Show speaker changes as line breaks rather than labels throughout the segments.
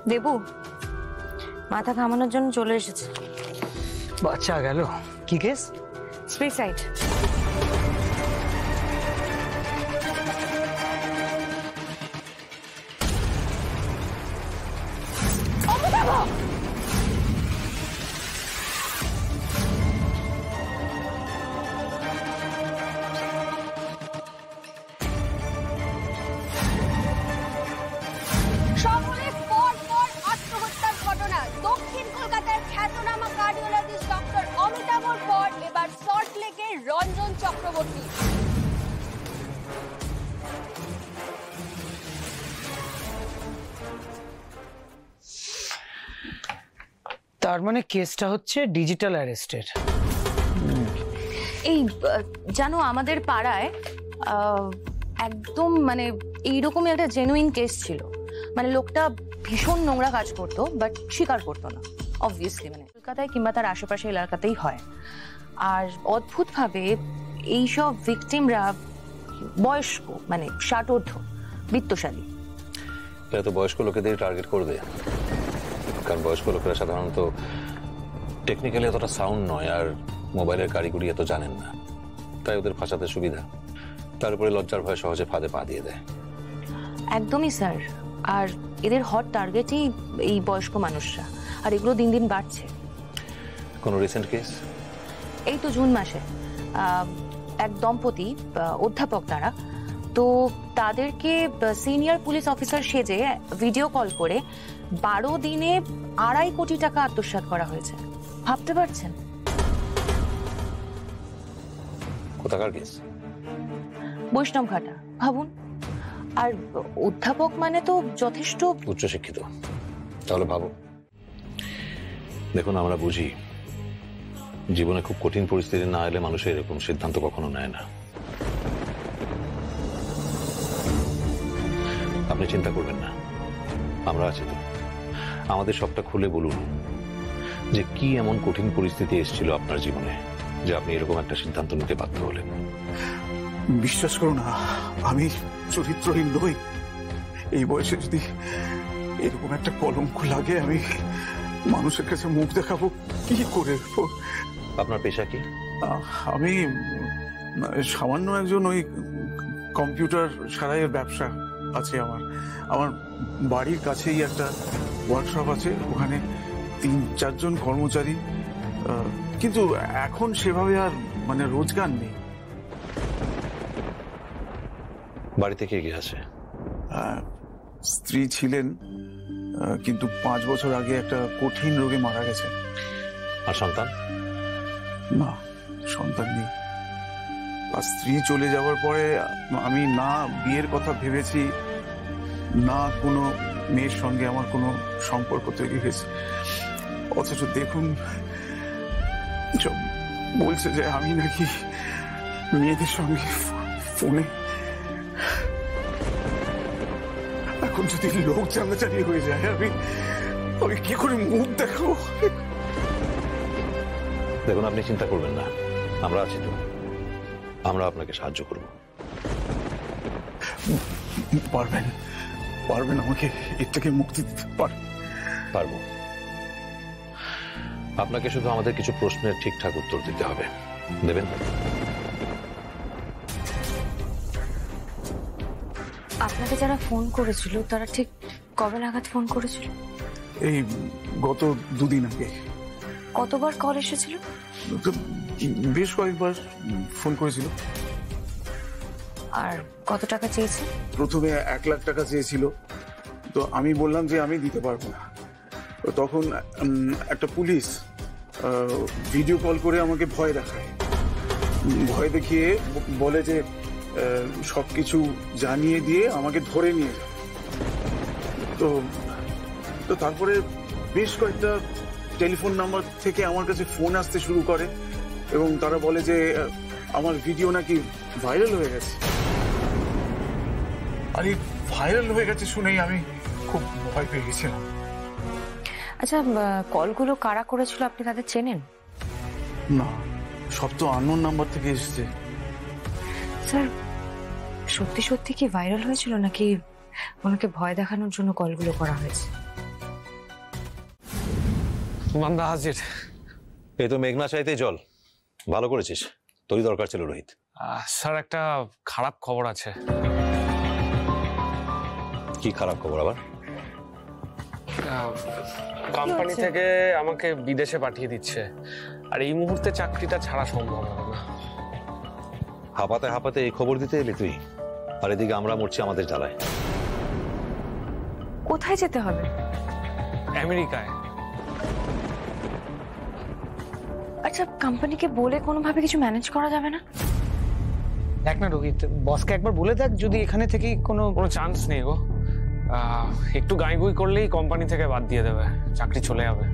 দেবু মাথা ঘামানোর জন্য চলে এসেছে।
বাচ্চা গেল। কি কেস?
সুইসাইড।
দক্ষিণ কলকাতার খ্যাতনামা কার্ডিওলজিস্ট ডক্টর অমিতাভর পর এবার সল্টলেকের রঞ্জন চক্রবর্তী।
তার মানে কেসটা হচ্ছে ডিজিটাল অ্যারেস্টের।
এই জানো আমাদের পাড়ায় একদম মানে এইরকমই একটা জেনুইন কেস ছিল। মানে লোকটা ভীষণ নোংরা কাজ করতো, বাট স্বীকার করতো না। অবভিয়াসলি মানে কলকাতায় কিংবা তার আশেপাশে এলাকাতেই হয়। আর অদ্ভুতভাবে এইসব ভিকটিমরা বয়স্ক, মানে 60 ঊর্ধ্ব, বিত্তশালী।
এরা তো বয়স্ক লোকেদের টার্গেট করবে, কারণ বয়স্ক লোকেরা সাধারণত টেকনিক্যালি এতটা সাউন্ড নয়, আর মোবাইলের কারিগরি এত জানেন না, তাই ওদের ফাঁসাতে সুবিধা। তার উপরে লজ্জার ভয়ে সহজে ফাঁদে পা দিয়ে দেয়।
একদমই স্যার। আর এদের হট টার্গেটই এই বয়স্ক মানুষরা, আর এগুলো দিন দিন বাড়ছে।
কোনো রিসেন্ট কেস?
এই তো জুন মাসে এক দম্পতি, অধ্যাপক তারা, তো তাদেরকে সিনিয়র পুলিশ অফিসার সেজে ভিডিও কল করে 12 দিনে 2.5 কোটি টাকা আত্মসাৎ করা হয়েছে। ভাবতে পারছেন?
কোথাকার কেস?
বৈষ্ণবঘাটা, ভাবুন। আর অধ্যাপক মানে তো যথেষ্ট
উচ্চশিক্ষিত। তাহলে ভাবো। দেখুন, আমরা বুঝি জীবনে খুব কঠিন পরিস্থিতি না এলে মানুষের এরকম সিদ্ধান্ত কখনো নেয় না। আপনি চিন্তা করবেন না, আমরা আছি তো। আমাদের সবটা খুলে বলুন যে কি এমন কঠিন পরিস্থিতি এসেছিল আপনার জীবনে যে আপনি এরকম একটা সিদ্ধান্ত নিতে বাধ্য হলেন।
বিশ্বাস করুন না, আমি চরিত্রহীন নই। এই বয়সে যদি এরকম একটা কলঙ্ক লাগে, আমি মানুষের কাছে মুখ দেখাবো কি করে?
আপনার পেশা কি?
আমি সামান্য একজন ওই কম্পিউটার সারাইয়ের ব্যবসা আছে আমার। আমার বাড়ির কাছেই একটা ওয়ার্কশপ আছে, ওখানে 3-4 জন কর্মচারী, কিন্তু এখন সেভাবে আর মানে রোজগার নেই।
বাড়িতে কে কে আছে?
স্ত্রী ছিলেন, কিন্তু 5 বছর আগে একটা কঠিন রোগে মারা গেছে।
আর সন্তান?
না, সন্তান নেই। আর স্ত্রী চলে যাওয়ার পরে আমি না বিয়ের কথা ভেবেছি, না কোনো মেয়ের সঙ্গে আমার কোনো সম্পর্ক তৈরি হয়েছে। অথচ দেখুন, সব বলছে যে আমি নাকি মেয়েদের সঙ্গে ফোনে। এখন যদি লোক জানাজানি হয়ে যায়, আমি কি করে মুখ দেখাবো?
দেখুন, আপনি চিন্তা করবেন না, আমরা আছি তো। আমরা আপনাকে সাহায্য করব।
পারবেন? পারবেন আমাকে এর থেকে মুক্তি দিতে?
পারবো। আপনাকে শুধু আমাদের কিছু প্রশ্নের ঠিকঠাক উত্তর দিতে হবে। দেবেন?
আপনাকে যারা ফোন করেছিল তারা ঠিক কবে নাগাদ ফোন করেছিল?
এই গত 2 দিন আগে।
কতবার কল এসেছিল?
বেশ কয়েকবার ফোন করেছিল।
আর কত টাকা চেয়েছে?
প্রথমে 1 লাখ টাকা চেয়েছিল, তো আমি বললাম যে আমি দিতে পারবো না। তখন একটা পুলিশ ভিডিও কল করে আমাকে ভয় দেখায়, ভয় দেখিয়ে বলে যে সবকিছু জানিয়ে দিয়ে আমাকে ধরে নিয়ে যায়। তো তারপরে বেশ কয়েকটা টেলিফোন নাম্বার থেকে আমার কাছে ফোন আসতে শুরু করে, এবং তারা বলে যে আমার ভিডিও নাকি ভাইরাল হয়ে গেছে। আর এই ভাইরাল হয়ে গেছে শুনেই আমি খুব ভয় পেয়ে গেছিলাম।
আচ্ছা, কলগুলো কারা করেছিল আপনি তাদের চেনেন?
না, সব তো আননোন নাম্বার থেকে এসেছে।
স্যার, সত্যি সত্যি কি ভাইরাল হয়েছিল নাকি ওনাকে ভয় দেখানোর জন্য কলগুলো করা হয়েছে?
মান্দা হাজির।
এই তো মেঘনা চাইতেই জল। ভালো করেছিস, তোরই দরকার ছিল রোহিত।
স্যার একটা খারাপ খবর আছে।
কি খারাপ খবর আবার?
কোম্পানি থেকে আমাকে বিদেশে পাঠিয়ে দিচ্ছে, আর এই মুহূর্তে চাকরিটা ছাড়া সম্ভব হবে না।
হাঁপাতে হাঁপাতে এই খবর দিতে এলি তুই, আর এদিকে আমরা মরছি আমাদের জ্বালায়।
কোথায় যেতে হবে?
আমেরিকায়।
আচ্ছা, কোম্পানিকে বলে কোনোভাবে কিছু ম্যানেজ করা যাবে না?
দেখ না রোহিত, বসকে একবার বলে দেখ যদি এখানে থেকে কোনো
কোনো চান্স নেই গো। একটু গাইগুই করলেই কোম্পানি থেকে বাদ দিয়ে দেবে, চাকরি চলে যাবে।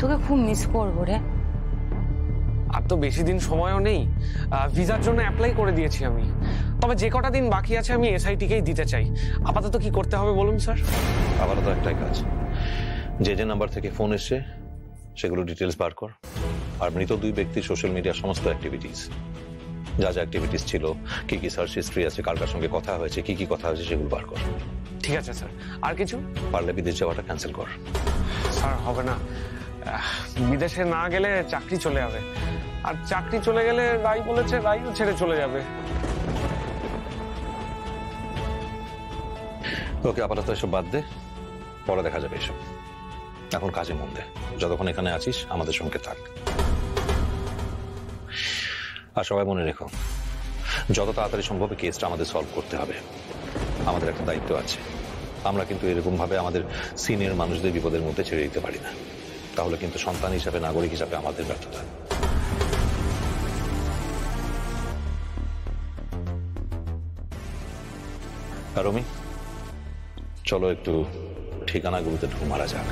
তোকে খুব মিস করবো রে।
আর তো বেশি দিন সময়ও নেই, ভিসার জন্য অ্যাপ্লাই করে দিয়েছি আমি। তবে যে কটা দিন বাকি আছে আমি এসআইটিকেই দিতে চাই। আপাতত কি করতে হবে বলুন স্যার?
আপাতত একটাই কাজ, যে যে নাম্বার থেকে ফোন এসছে সেগুলো ডিটেলস বার কর, আর মৃত দুই ব্যক্তির সোশ্যাল মিডিয়ার সমস্ত অ্যাক্টিভিটিস, যা যা অ্যাক্টিভিটিস ছিল, কি কি সার্চ হিস্ট্রি আছে, কার কার সঙ্গে কথা হয়েছে, কি কি কথা হয়েছে, সেগুলো বার কর।
ঠিক আছে স্যার। আর কিছু?
পারলে বিদেশ যাওয়াটা ক্যান্সেল কর।
স্যার হবে না, বিদেশে না গেলে চাকরি চলে যাবে, আর চাকরি চলে গেলে রাই বলেছে রাইও ছেড়ে চলে যাবে।
ওকে, আপাতত এসব বাদ দে, পরে দেখা যাবে এসব। এখন কাজে মন দে, যতক্ষণ এখানে আছিস আমাদের সঙ্গে থাক। আর সবাই মনে রেখো, যত তাড়াতাড়ি সম্ভব কেসটা আমাদের সলভ করতে হবে। আমাদের একটা দায়িত্ব আছে, আমরা কিন্তু এরকম ভাবে আমাদের সিনিয়র মানুষদের বিপদের মধ্যে ছেড়ে দিতে পারি না, তাহলে কিন্তু সন্তান হিসাবে, নাগরিক হিসাবে আমাদের ব্যর্থতা। আর রমি, চলো একটু ঠিকানাগুলোতে ঢুঁ মারা যাক।